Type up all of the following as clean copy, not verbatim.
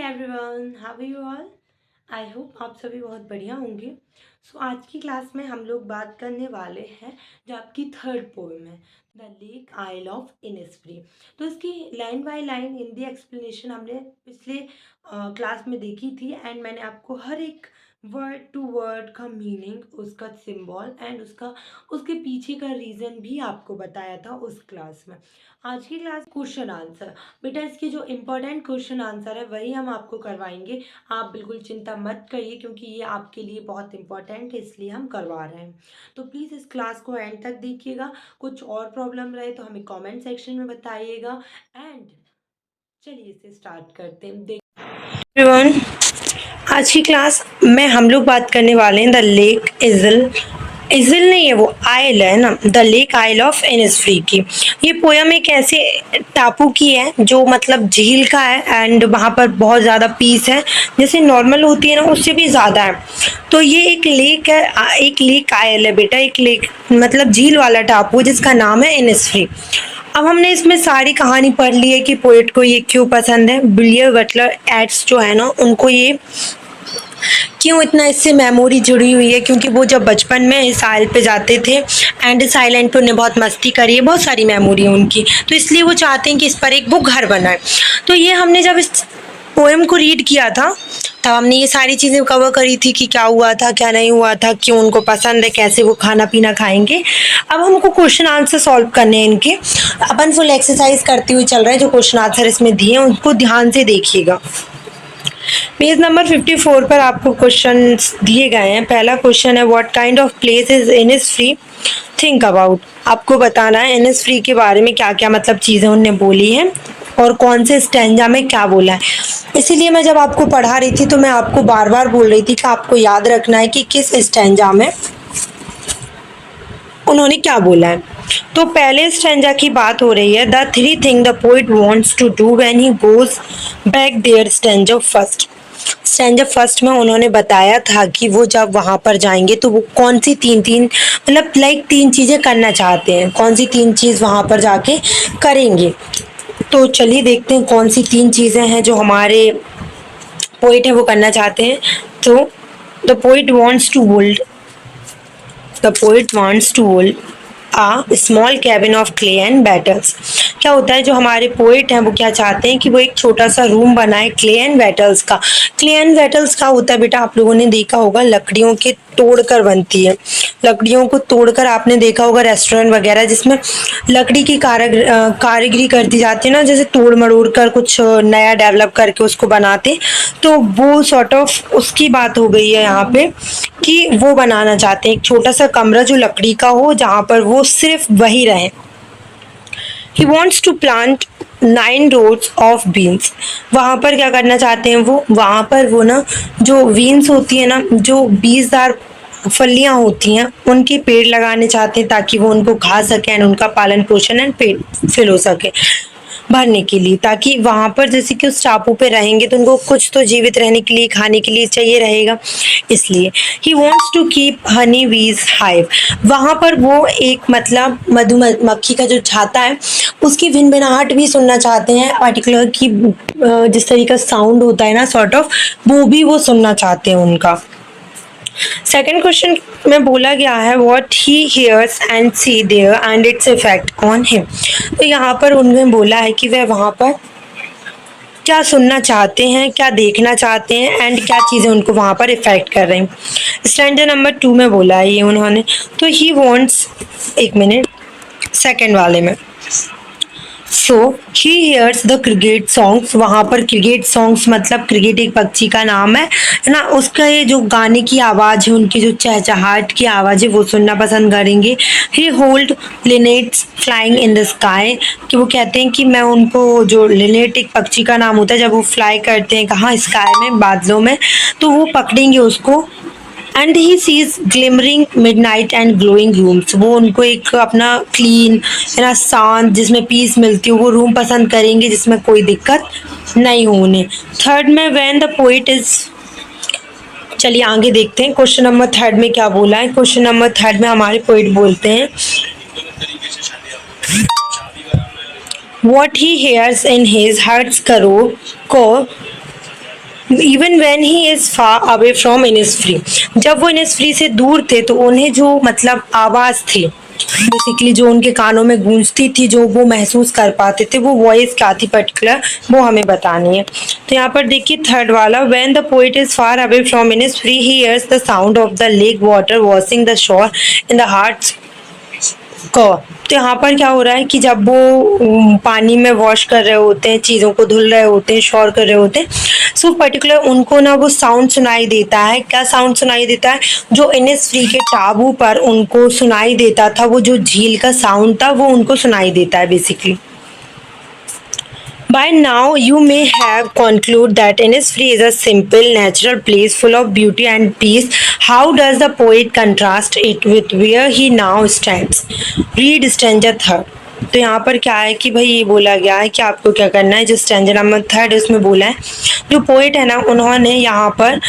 Everyone, how are you all. I hope आप सभी बहुत बढ़िया होंगे। आज की क्लास में हम लोग बात करने वाले हैं जो आपकी थर्ड पोएम है, the lake isle of Innisfree. तो इसकी line by line Hindi explanation हमने पिछले क्लास में देखी थी एंड मैंने आपको हर एक वर्ड टू वर्ड का मीनिंग, उसका सिंबल एंड उसके पीछे का रीज़न भी आपको बताया था उस क्लास में। आज की क्लास क्वेश्चन आंसर, बेटा इसके जो इम्पोर्टेंट क्वेश्चन आंसर है वही हम आपको करवाएंगे। आप बिल्कुल चिंता मत करिए क्योंकि ये आपके लिए बहुत इंपॉर्टेंट है, इसलिए हम करवा रहे हैं। तो प्लीज़ इस क्लास को एंड तक देखिएगा। कुछ और प्रॉब्लम रहे तो हमें कमेंट सेक्शन में बताइएगा। एंड चलिए इसे स्टार्ट करते हैं। एवरीवन, आज की क्लास में हम लोग बात करने वाले हैं द लेक इजल। इजल नहीं है, वो आइल है ना, the lake isle of Innisfree की। ये पोयम एक ऐसे टापू की है जो मतलब झील का है एंड वहाँ पर बहुत ज़्यादा पीस है, जैसे नॉर्मल होती है ना उससे भी ज़्यादा है। तो ये एक लेक है, एक लेक आइल है बेटा, एक लेक मतलब झील वाला टापू जिसका नाम है इनिस्फ्री। अब हमने इसमें सारी कहानी पढ़ ली है कि पोएट को ये क्यों पसंद है। विलियम बटलर एड्स जो है ना, उनको ये क्यों इतना इससे मेमोरी जुड़ी हुई है, क्योंकि वो जब बचपन में इस आइल पे जाते थे एंड इस आइलैंड पे उन्हें बहुत मस्ती करी है, बहुत सारी मेमोरी है उनकी, तो इसलिए वो चाहते हैं कि इस पर एक वो घर बनाए। तो ये हमने जब इस पोएम को रीड किया था तब हमने ये सारी चीज़ें कवर करी थी कि क्या हुआ था, क्या नहीं हुआ था, क्यों उनको पसंद है, कैसे वो खाना पीना खाएंगे। अब हमको क्वेश्चन आंसर सॉल्व करने हैं इनके। अपन फुल एक्सरसाइज करते हुए चल रहे हैं, जो क्वेश्चन आंसर इसमें दिए हैं उनको ध्यान से देखिएगा। पेज नंबर 54 पर आपको क्वेश्चन दिए गए हैं। पहला क्वेश्चन है, what kind of place is Innisfree, think about. आपको बताना है इनिस्फ्री के बारे में क्या क्या मतलब चीज़ें उनने बोली हैं और कौन से स्टैंजा में क्या बोला है। इसीलिए मैं जब आपको पढ़ा रही थी तो मैं आपको बार बार बोल रही थी कि आपको याद रखना है कि किस स्टैंजा में उन्होंने क्या बोला है। तो पहले स्टैंजा की बात हो रही है, the three thing the poet wants to do when he goes back there. Stanza first में उन्होंने बताया था कि वो जब वहां पर जाएंगे तो वो कौन सी तीन तीन मतलब तीन चीजें करना चाहते हैं, कौन सी तीन चीज वहां पर जाके करेंगे। तो चलिए देखते हैं कौन सी तीन चीजें हैं जो हमारे पोइट है वो करना चाहते हैं। तो the poet wants to build a small cabin of clay and battles। क्या होता है, जो हमारे पोएट हैं वो क्या चाहते हैं कि वो एक छोटा सा रूम बनाए क्ले एंड बैटल्स का। क्ले एंड बैटल्स का होता है बेटा, आप लोगों ने देखा होगा लकड़ियों के तोड़कर बनती है। लकड़ियों को तोड़कर आपने देखा होगा रेस्टोरेंट वगैरह जिसमें लकड़ी की कारीगरी कर दी जाती है ना, जैसे तोड़ मरोड़ कर कुछ नया डेवलप करके उसको बनाते। तो वो सॉर्ट ऑफ उसकी बात हो गई है यहाँ पे कि वो बनाना चाहते हैं एक छोटा सा कमरा जो लकड़ी का हो, जहाँ पर वो सिर्फ वही रहे। He wants to plant 9 rows of beans। वहाँ पर क्या करना चाहते हैं वो, वहाँ पर वो ना जो बीन्स होती है ना, जो बीजदार फलियाँ होती हैं, उनके पेड़ लगाने चाहते हैं ताकि वो उनको खा सकें एंड उनका पालन पोषण एंड पेट फिल हो सके भरने के लिए, ताकि वहाँ पर जैसे कि उस टापू पे रहेंगे तो उनको कुछ तो जीवित रहने के लिए खाने के लिए चाहिए रहेगा, इसलिए। He wants to keep honey bees hive. वहाँ पर वो एक मतलब मधुमक्खी का जो छाता है उसकी भिनभिनाहट भी सुनना चाहते हैं, पर्टिकुलर की जिस तरीके का साउंड होता है ना सॉर्ट ऑफ, वो भी वो सुनना चाहते हैं उनका। सेकेंड क्वेश्चन में बोला गया है, what he hears and see there and its effect on him. तो यहाँ पर उन्होंने बोला है कि वह वहाँ पर क्या सुनना चाहते हैं, क्या देखना चाहते हैं एंड क्या चीज़ें उनको वहाँ पर इफेक्ट कर रही हैं। स्टैंडर्ड नंबर 2 में बोला है ये उन्होंने। तो ही वॉन्ट्स, एक मिनट, सेकेंड वाले में, so he hears the cricket songs. वहाँ पर क्रिकेट सॉन्ग्स मतलब क्रिकेट एक पक्षी का नाम है ना, उसका ये जो गाने की आवाज़ है, उनकी जो चहचहाट की आवाज़ है वो सुनना पसंद करेंगे। He hold linnets flying in the sky, कि वो कहते हैं कि मैं उनको, जो लिनेट एक पक्षी का नाम होता है, जब वो फ्लाई करते हैं कहाँ, स्काई में, बादलों में, तो वो पकड़ेंगे उसको। And he sees glimmering midnight and glowing rooms. वो उनको एक अपना क्लीन है ना, शांत, जिसमें पीस मिलती हो, वो रूम पसंद करेंगे जिसमें कोई दिक्कत नहीं हो उन्हें। थर्ड में व्हेन द पोइट इज, चलिए आगे देखते हैं क्वेश्चन नंबर थर्ड में क्या बोला है। क्वेश्चन नंबर थर्ड में हमारे पोइट बोलते हैं, what he hears in his heart's core even when he is far away from Innisfree, जब वो इनिसफ्री से दूर थे तो उन्हें जो मतलब आवाज थी बेसिकली जो उनके कानों में गूंजती थी, जो वो महसूस कर पाते थे, वो वॉइस क्या थी पर्टिकुलर, वो हमें बतानी है। तो यहाँ पर देखिए थर्ड वाला, when the poet is far away from Innisfree he hears the sound of the lake water washing the shore in the heart क। तो यहाँ पर क्या हो रहा है कि जब वो पानी में वॉश कर रहे होते हैं, चीज़ों को धुल रहे होते हैं, शोर कर रहे होते हैं, सो पर्टिकुलर उनको ना वो साउंड सुनाई देता है। क्या साउंड सुनाई देता है? जो इनिसफ्री के टापू पर उनको सुनाई देता था, वो जो झील का साउंड था वो उनको सुनाई देता है basically. By now, you may have concluded that Innisfree is a simple, natural place full of beauty and peace. How does the poet contrast it with where he now stands? Read stanza third. तो यहाँ पर क्या है कि भाई ये बोला गया है कि आपको क्या करना है, जो स्टैंजा नंबर थर्ड उसमें बोला है, जो पोइट है ना उन्होंने यहाँ पर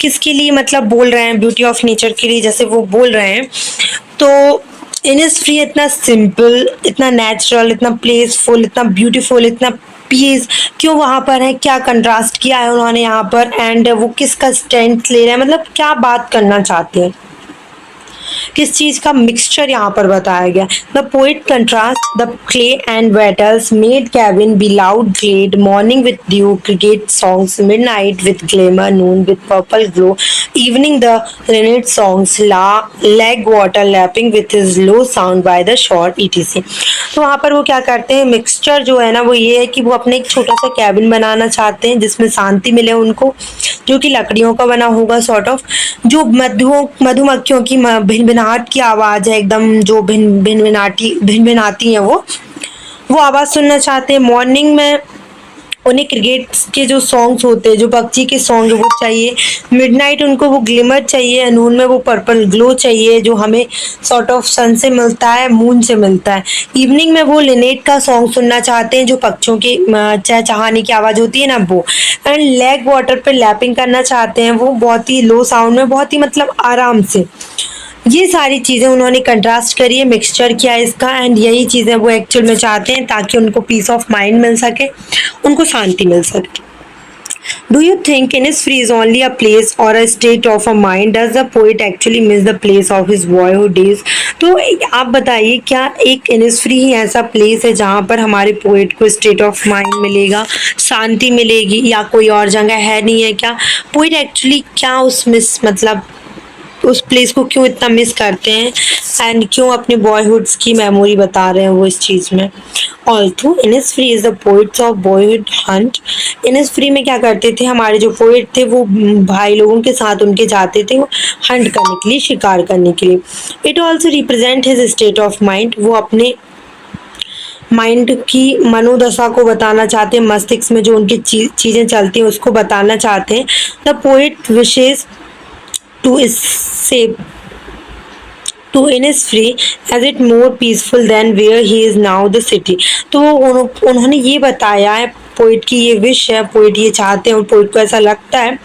किसके लिए मतलब बोल रहे हैं, ब्यूटी ऑफ नेचर के लिए जैसे वो बोल रहे हैं। तो इनिसफ्री इतना सिंपल, इतना नेचुरल, इतना प्लेसफुल, इतना ब्यूटीफुल, इतना पीस क्यों वहाँ पर है, क्या कंट्रास्ट किया है उन्होंने यहाँ पर, एंड वो किसका स्टैंड ले रहे हैं, मतलब क्या बात करना चाहते हैं, किस चीज का मिक्सचर यहाँ पर बताया गया। The poet contrast the clay and wattles made cabin bee loud glade morning with dew cricket songs midnight with glimmer noon with purple glow evening the linnet songs lake water lapping with his low sound by the short etc. तो वहाँ पर वो क्या करते हैं, mixture जो है ना वो ये है कि वो अपने एक छोटा सा कैबिन बनाना चाहते हैं जिसमें शांति मिले उनको, जो कि लकड़ियों का बना होगा सॉर्ट ऑफ, जो मधुमक्खियों की भिनभिनाहट की आवाज है एकदम, जो भिनभिनाती है वो आवाज सुनना चाहते हैं। मॉर्निंग में उन्हें क्रिकेट के जो सॉन्ग्स होते हैं, जो पक्षी के सॉन्ग वो चाहिए। मिडनाइट उनको वो ग्लिमर चाहिए, नून में वो पर्पल ग्लो चाहिए जो हमें सॉर्ट ऑफ सन से मिलता है, मून से मिलता है। इवनिंग में वो लिनेट का सॉन्ग सुनना चाहते हैं, जो पक्षियों की चहचहाने की आवाज़ होती है ना वो। एंड लेग वाटर पे लैपिंग करना चाहते हैं, वो बहुत ही लो साउंड में, बहुत ही मतलब आराम से। ये सारी चीज़ें उन्होंने कंट्रास्ट करी है, मिक्सचर किया है इसका, एंड यही चीज़ें वो एक्चुअल में चाहते हैं ताकि उनको पीस ऑफ माइंड मिल सके, उनको शांति मिल सके। Do you think Innisfree is only a place or a state of a mind? Does the poet actually miss the place of his boyhood days? तो आप बताइए, क्या एक इनिसफ्री ही ऐसा प्लेस है जहाँ पर हमारे पोएट को स्टेट ऑफ माइंड मिलेगा, शांति मिलेगी, या कोई और जगह है नहीं है क्या? पोएट एक्चुअली क्या उस मिस मतलब उस प्लेस को क्यों इतना मिस करते हैं, एंड क्यों अपने बॉयहुड्स की मेमोरी बता रहे हैं वो इस चीज़ में। Although Innisfree is the poet's of boyhood haunt. Innisfree में क्या करते थे हमारे जो पोइट थे, वो भाई लोगों के साथ उनके जाते थे वो हंट करने के लिए, शिकार करने के लिए। It also represent his state of mind, वो अपने माइंड की मनोदशा को बताना चाहते हैं, मस्तिष्क में जो उनकी चीज़ें चलती हैं उसको बताना चाहते हैं। The poet wishes to escape to Innisfree as it more peaceful than where he is now the city। तो उन्होंने ये बताया है, पोइट की ये विश है, पोइट ये चाहते हैं और पोइट को ऐसा लगता है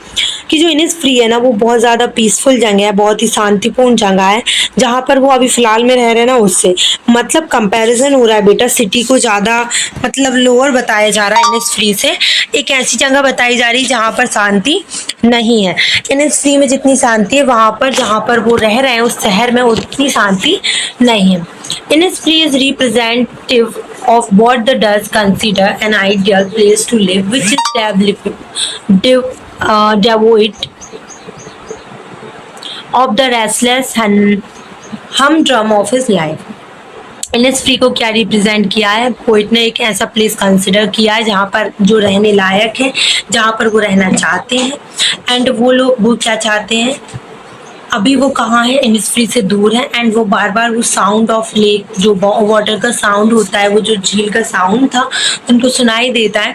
कि जो इनिसफ्री है ना वो बहुत ज़्यादा पीसफुल जगह है, बहुत ही शांतिपूर्ण जगह है, जहाँ पर वो अभी फ़िलहाल में रह रहे हैं ना उससे मतलब कंपैरिजन हो रहा है बेटा, सिटी को ज़्यादा मतलब लोअर बताया जा रहा है इनिसफ्री से। एक ऐसी जगह बताई जा रही है जहाँ पर शांति नहीं है। इनिसफ्री में जितनी शांति है वहाँ पर जहाँ पर वो रह रहे हैं उस शहर में उतनी शांति नहीं है। Innisfree is representative of what the Dutch consider an ideal place to live, which is devoid of the restless humdrum of his life। Innisfree को क्या रिप्रेजेंट किया है, पोइट ने एक ऐसा प्लेस कंसिडर किया है जहाँ पर जो रहने लायक है, जहाँ पर वो रहना चाहते हैं, एंड वो लोग वो क्या चाहते हैं, अभी वो कहाँ है, इनिसफ्री से दूर है, एंड वो बार बार वो साउंड ऑफ लेक, जो वाटर का साउंड होता है, वो जो झील का साउंड था उनको सुनाई देता है,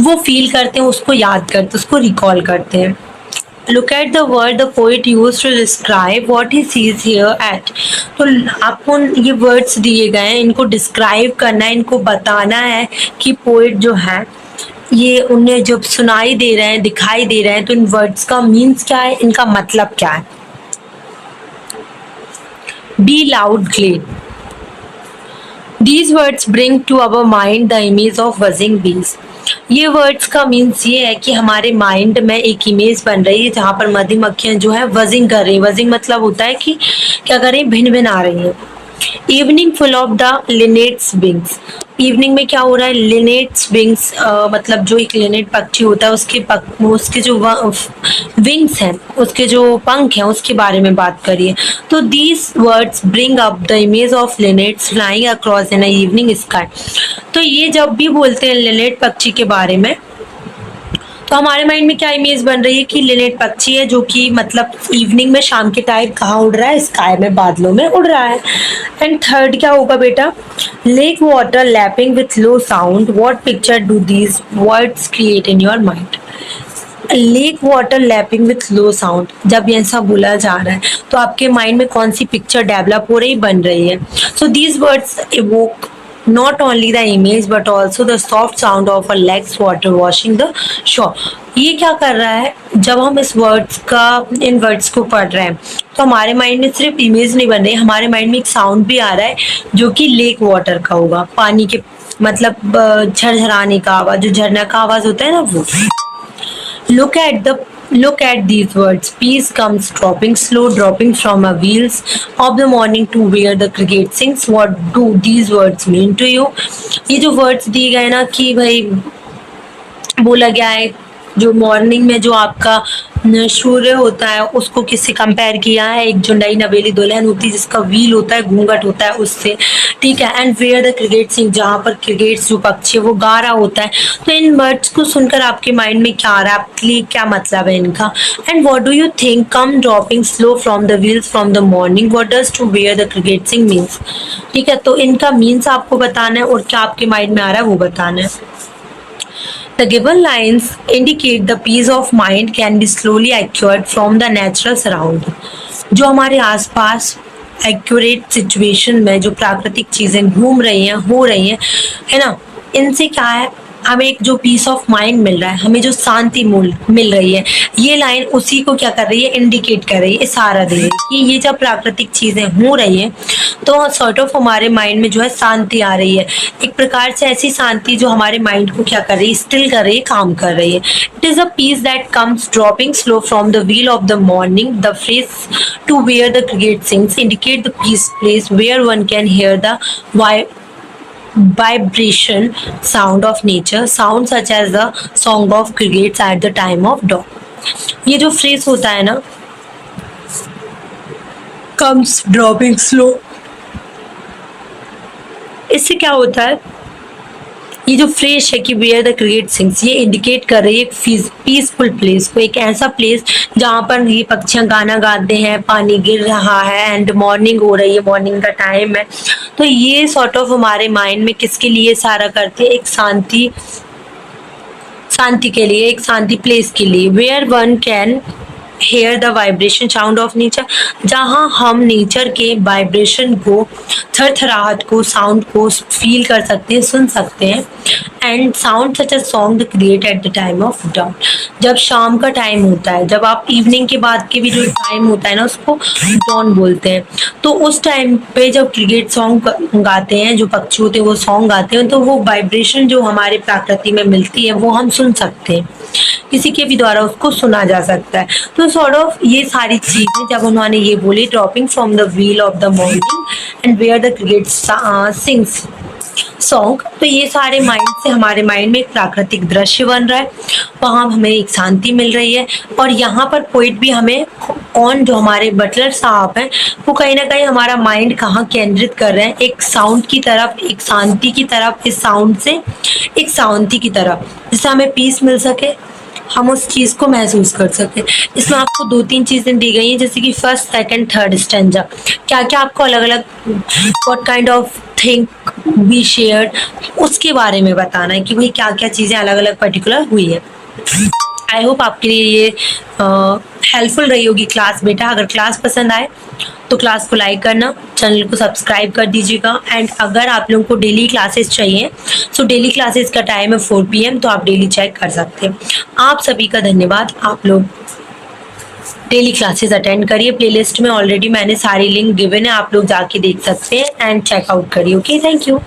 वो फील करते हैं, उसको याद करते, उसको रिकॉल करते हैं। Look at the word the poet used to describe what he sees here at। तो आपको ये वर्ड्स दिए गए हैं, इनको डिस्क्राइब करना है, इनको बताना है कि पोइट जो है ये उन्हें जब सुनाई दे रहे हैं, दिखाई दे रहे हैं, तो इन वर्ड्स का मीन्स क्या है, इनका मतलब क्या है। Be loud glade। These words bring to our mind the image of buzzing bees। ये वर्ड्स का मीन्स ये है कि हमारे माइंड में एक इमेज बन रही है जहाँ पर मधुमक्खियां जो है वजिंग कर रही है। वजिंग मतलब होता है कि क्या कर रही है, भिन भिन आ रही है। Evening full of the linnets wings. Evening में क्या हो रहा है, लिनेट्स विंग्स मतलब जो एक लिनेट पक्षी होता है उसके जो विंग्स हैं, उसके जो पंख हैं, उसके बारे में बात करिए। तो these words bring up the image of linnets flying across in evening sky. तो ये जब भी बोलते हैं लिनेट पक्षी के बारे में, तो हमारे माइंड में क्या इमेज बन रही है कि लिनेट पक्षी है जो कि मतलब इवनिंग में, शाम के टाइम कहाँ उड़ रहा है, स्काई में, बादलों में उड़ रहा है। एंड थर्ड क्या होगा बेटा, lake water lapping with low sound, what picture do these words create in your mind. Lake water lapping with low sound, जब ऐसा बोला जा रहा है तो आपके माइंड में कौन सी पिक्चर डेवलप हो रही, बन रही है। So these words evoke not only the image but also the soft sound of a lake's water washing the shore। ये क्या कर रहा है, जब हम इन वर्ड्स को पढ़ रहे हैं तो हमारे माइंड में सिर्फ इमेज नहीं बन रही, हमारे माइंड में एक साउंड भी आ रहा है जो कि लेक वाटर का होगा, पानी के मतलब झरझराने का आवाज, जो झरना का आवाज होता है ना वो। Look at these words. Peace comes dropping, slow dropping from our wheels of the morning to where the cricket sings. What do these words mean to you? ये जो words दिए गए ना कि भाई बोला गया है, जो मॉर्निंग में जो आपका सूर्य होता है उसको किससे कंपेयर किया है, एक जो नई नवेली दुल्हन होती है जिसका व्हील होता है, घूंघट होता है, उससे। ठीक है। एंड वेयर द क्रिकेट सिंग, जहाँ पर क्रिकेट जो पक्षी है वो गा रहा होता है। तो इन वर्ड्स को सुनकर आपके माइंड में क्या आ रहा है, आपके क्या मतलब है इनका। And what do you think come dropping slow from the wheels from the morning, what does to where the cricket sing means. ठीक है, तो इनका मीन्स आपको बताना है और क्या आपके माइंड में आ रहा है वो बताना है। The given lines indicate the peace of mind can be slowly acquired from the natural surrounding। जो हमारे आसपास एक्यूरेट सिचुएशन में जो प्राकृतिक चीजें घूम रही हैं, हो रही हैं, है ना, इनसे क्या है, हमें एक जो पीस ऑफ माइंड मिल रहा है, हमें जो शांति मिल रही है। ये लाइन उसी को क्या कर रही है, इंडिकेट कर रही है, इशारा दे रही है कि ये जब प्राकृतिक चीजें हो रही है तो सॉर्ट ऑफ हमारे माइंड में जो है शांति आ रही है, एक प्रकार से ऐसी शांति जो हमारे माइंड को क्या कर रही है, स्टिल कर रही है, काम कर रही है। It is a peace that comes dropping slow from the wheel of the morning, the phrase to where the cricket sings indicate the peace place where one can hear the vibration sound of nature, sound such as the song of crickets at the time of dawn। ये जो phrase होता है ना, comes dropping slow, इससे क्या होता है, ये जो फ्रेज है कि वेयर द क्रिकेट सिंग्स, ये इंडिकेट कर रही है एक पीसफुल प्लेस को, एक ऐसा प्लेस जहाँ पर ये पक्षियां गाना गाते हैं, पानी गिर रहा है एंड मॉर्निंग हो रही है, मॉर्निंग का टाइम है। तो ये सॉर्ट ऑफ हमारे माइंड में किसके लिए इशारा करते हैं, एक शांति के लिए, एक शांति प्लेस के लिए। Where one can hear the vibration sound of nature, जहाँ हम नेचर के वाइब्रेशन को, थरथराहट को, साउंड को फील कर सकते हैं, सुन सकते हैं। And sound such a song create at the time of down, जब शाम का टाइम होता है, जब आप इवनिंग के बाद के भी जो टाइम होता है ना उसको डॉन बोलते हैं, तो उस टाइम पे जब क्रिकेट सॉन्ग गाते हैं, जो पक्षी होते हैं वो सॉन्ग गाते हैं, तो वो वाइब्रेशन जो हमारे प्रकृति में मिलती है वो हम सुन सकते हैं, किसी के भी द्वारा उसको सुना जा सकता है। तो सॉर्ट ऑफ ये सारी चीजें जब उन्होंने ये बोली, dropping from the wheel of the morning and where the cricket sings song, तो ये सारे माइंड से हमारे माइंड में एक प्राकृतिक दृश्य बन रहा है, वहाँ हमें एक शांति मिल रही है। और यहाँ पर पोइट भी हमें ऑन जो हमारे बटलर साहब हैं वो कहीं ना कहीं हमारा माइंड कहाँ केंद्रित कर रहे हैं, एक साउंड की तरफ, एक शांति की तरफ, इस साउंड से एक शांति की तरफ, जिससे हमें पीस मिल सके, हम उस चीज को महसूस कर सकते हैं। इसमें आपको 2-3 चीजें दी गई हैं, जैसे कि फर्स्ट, सेकंड, थर्ड स्टैंजा, क्या क्या आपको अलग अलग what kind of think be shared, उसके बारे में बताना है कि भाई क्या क्या चीजें अलग अलग पर्टिकुलर हुई है। आई होप आपके लिए ये हेल्पफुल रही होगी क्लास बेटा। अगर क्लास पसंद आए तो क्लास को लाइक करना, चैनल को सब्सक्राइब कर दीजिएगा। एंड अगर आप लोगों को डेली क्लासेस चाहिए तो डेली क्लासेस का टाइम है 4 PM, तो आप डेली चेक कर सकते हैं। आप सभी का धन्यवाद, आप लोग डेली क्लासेस अटेंड करिए। प्लेलिस्ट में ऑलरेडी मैंने सारी लिंक गिवन है, आप लोग जाके देख सकते हैं एंड चेकआउट करिए। Okay, thank you.